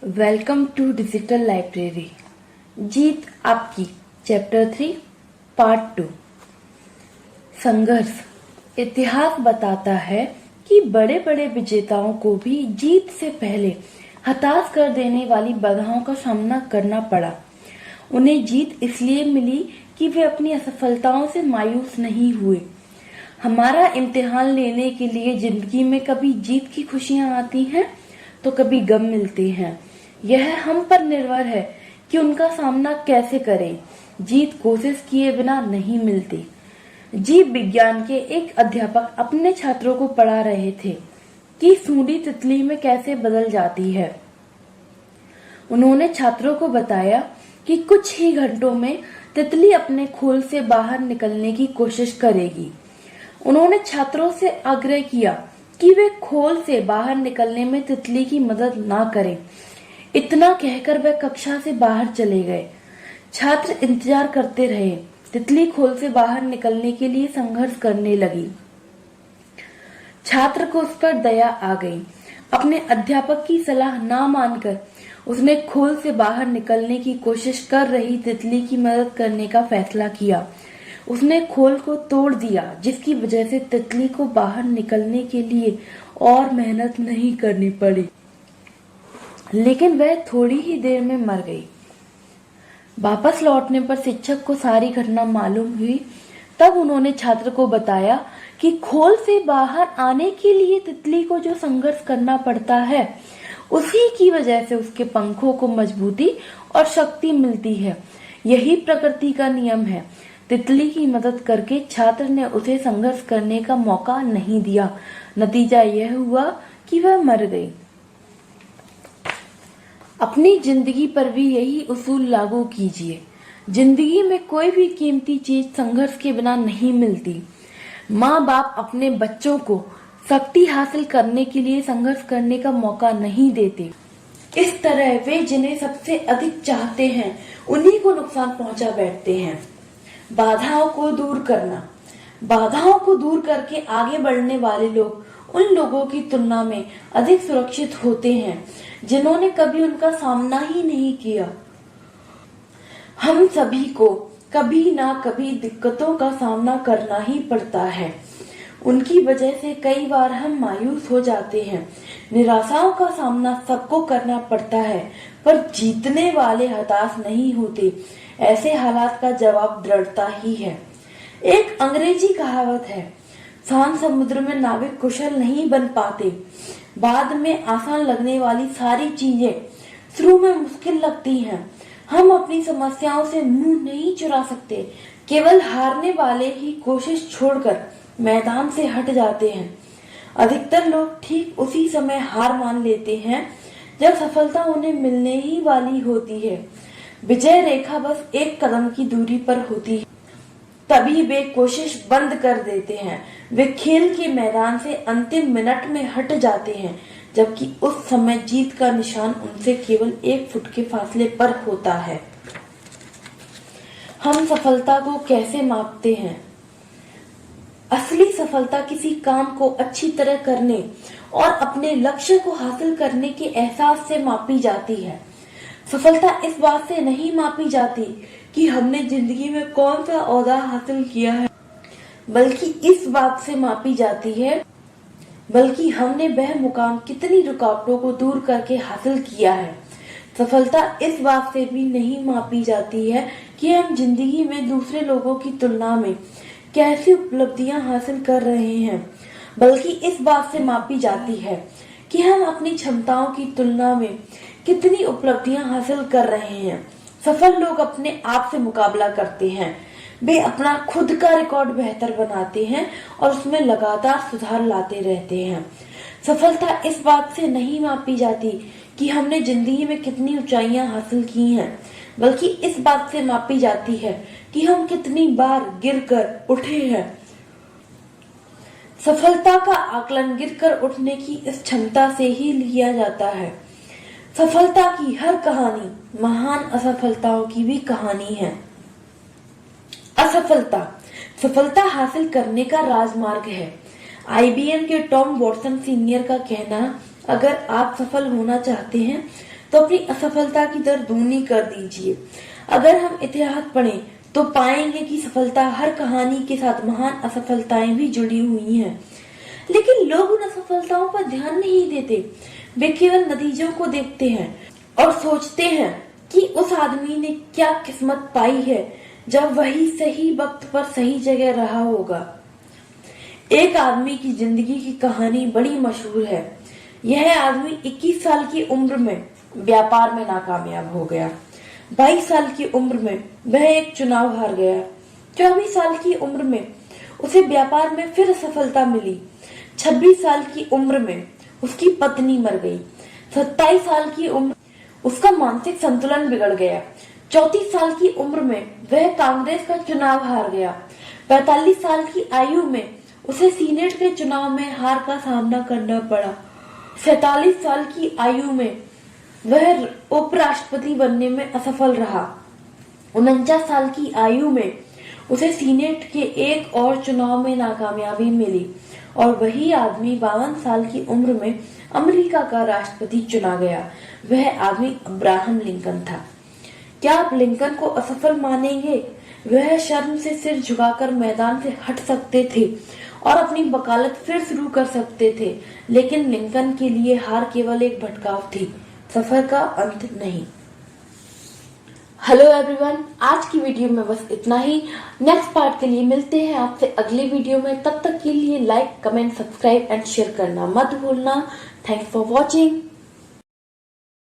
Welcome to digital library. जीत आपकी chapter 3 part 2। संघर्ष। इतिहास बताता है कि बड़े बड़े विजेताओं को भी जीत से पहले हताश कर देने वाली बाधाओं का सामना करना पड़ा। उन्हें जीत इसलिए मिली कि वे अपनी असफलताओं से मायूस नहीं हुए। हमारा इम्तिहान लेने के लिए जिंदगी में कभी जीत की खुशियां आती हैं तो कभी गम मिलते हैं। यह हम पर निर्भर है कि उनका सामना कैसे करें। जीत कोशिश किए बिना नहीं मिलती। जीव विज्ञान के एक अध्यापक अपने छात्रों को पढ़ा रहे थे कि सूंडी तितली में कैसे बदल जाती है। उन्होंने छात्रों को बताया कि कुछ ही घंटों में तितली अपने खोल से बाहर निकलने की कोशिश करेगी। उन्होंने छात्रों से आग्रह किया कि वे खोल से बाहर निकलने में तितली की मदद ना करें। इतना कहकर वे कक्षा से बाहर चले गए। छात्र इंतजार करते रहे। तितली खोल से बाहर निकलने के लिए संघर्ष करने लगी। छात्र को उस पर दया आ गई। अपने अध्यापक की सलाह ना मानकर उसने खोल से बाहर निकलने की कोशिश कर रही तितली की मदद करने का फैसला किया। उसने खोल को तोड़ दिया, जिसकी वजह से तितली को बाहर निकलने के लिए और मेहनत नहीं करनी पड़ी। लेकिन वह थोड़ी ही देर में मर गई। वापस लौटने पर शिक्षक को सारी घटना मालूम हुई। तब उन्होंने छात्र को बताया कि खोल से बाहर आने के लिए तितली को जो संघर्ष करना पड़ता है, उसी की वजह से उसके पंखों को मजबूती और शक्ति मिलती है। यही प्रकृति का नियम है। तितली की मदद करके छात्र ने उसे संघर्ष करने का मौका नहीं दिया। नतीजा यह हुआ कि वह मर गई। अपनी जिंदगी पर भी यही उसूल लागू कीजिए। जिंदगी में कोई भी कीमती चीज संघर्ष के बिना नहीं मिलती। माँ बाप अपने बच्चों को शक्ति हासिल करने के लिए संघर्ष करने का मौका नहीं देते। इस तरह वे जिन्हें सबसे अधिक चाहते हैं उन्हीं को नुकसान पहुंचा बैठते हैं। बाधाओं को दूर करना। बाधाओं को दूर करके आगे बढ़ने वाले लोग उन लोगों की तुलना में अधिक सुरक्षित होते हैं जिन्होंने कभी उनका सामना ही नहीं किया। हम सभी को कभी ना कभी दिक्कतों का सामना करना ही पड़ता है। उनकी वजह से कई बार हम मायूस हो जाते हैं। निराशाओं का सामना सबको करना पड़ता है, पर जीतने वाले हताश नहीं होते। ऐसे हालात का जवाब दृढ़ता ही है। एक अंग्रेजी कहावत है, शांत समुद्र में नाविक कुशल नहीं बन पाते। बाद में आसान लगने वाली सारी चीजें शुरू में मुश्किल लगती हैं। हम अपनी समस्याओं से मुंह नहीं चुरा सकते। केवल हारने वाले ही कोशिश छोड़कर मैदान से हट जाते हैं। अधिकतर लोग ठीक उसी समय हार मान लेते हैं जब सफलता उन्हें मिलने ही वाली होती है। विजय रेखा बस एक कदम की दूरी पर होती है, तभी वे कोशिश बंद कर देते हैं। वे खेल के मैदान से अंतिम मिनट में हट जाते हैं, जबकि उस समय जीत का निशान उनसे केवल 1 फुट के फासले पर होता है। हम सफलता को कैसे मापते हैं? असली सफलता किसी काम को अच्छी तरह करने और अपने लक्ष्य को हासिल करने के एहसास से मापी जाती है। सफलता इस बात से नहीं मापी जाती कि हमने जिंदगी में कौन सा ओहदा हासिल किया है, बल्कि इस बात से मापी जाती है बल्कि हमने वह मुकाम कितनी रुकावटों को दूर करके हासिल किया है। सफलता इस बात से भी नहीं मापी जाती है कि हम जिंदगी में दूसरे लोगों की तुलना में कैसी उपलब्धियां हासिल कर रहे हैं, बल्कि इस बात से मापी जाती है कि हम अपनी क्षमताओं की तुलना में कितनी उपलब्धियां हासिल कर रहे हैं। सफल लोग अपने आप से मुकाबला करते हैं। वे अपना खुद का रिकॉर्ड बेहतर बनाते हैं और उसमें लगातार सुधार लाते रहते हैं। सफलता इस बात से नहीं मापी जाती कि हमने जिंदगी में कितनी ऊंचाइयां हासिल की हैं, बल्कि इस बात से मापी जाती है कि हम कितनी बार गिरकर उठे हैं। सफलता का आकलन गिरकर उठने की इस क्षमता से ही लिया जाता है। सफलता की हर कहानी महान असफलताओं की भी कहानी है। असफलता सफलता हासिल करने का राजमार्ग है। IBM के टॉम वॉटसन सीनियर का कहना, अगर आप सफल होना चाहते हैं तो अपनी असफलता की दर दूनी कर दीजिए। अगर हम इतिहास पढ़ें तो पाएंगे कि सफलता हर कहानी के साथ महान असफलताएं भी जुड़ी हुई हैं। लेकिन लोग उन असफलताओं पर ध्यान नहीं देते, वे केवल नतीजों को देखते हैं और सोचते हैं कि उस आदमी ने क्या किस्मत पाई है जब वही सही वक्त पर सही जगह रहा होगा। एक आदमी की जिंदगी की कहानी बड़ी मशहूर है। यह आदमी 21 साल की उम्र में व्यापार में नाकामयाब हो गया। 22 साल की उम्र में वह एक चुनाव हार गया। 24 साल की उम्र में उसे व्यापार में फिर सफलता मिली। 26 साल की उम्र में उसकी पत्नी मर गई। 27 साल की उम्र उसका मानसिक संतुलन बिगड़ गया। 34 साल की उम्र में वह कांग्रेस का चुनाव हार गया। 45 साल की आयु में उसे सीनेट के चुनाव में हार का सामना करना पड़ा। 47 साल की आयु में वह उपराष्ट्रपति बनने में असफल रहा। 49 साल की आयु में उसे सीनेट के एक और चुनाव में नाकामयाबी मिली और वही आदमी 52 साल की उम्र में अमेरिका का राष्ट्रपति चुना गया। वह आदमी अब्राहम लिंकन था। क्या आप लिंकन को असफल मानेंगे? वह शर्म से सिर झुकाकर मैदान से हट सकते थे और अपनी वकालत फिर शुरू कर सकते थे, लेकिन लिंकन के लिए हार केवल एक भटकाव थी, सफर का अंत नहीं। हेलो एवरीवन, आज की वीडियो में बस इतना ही। नेक्स्ट पार्ट के लिए मिलते हैं आपसे अगले वीडियो में। तब तक के लिए like, comment, subscribe and share करना मत भूलना। Thanks for watching.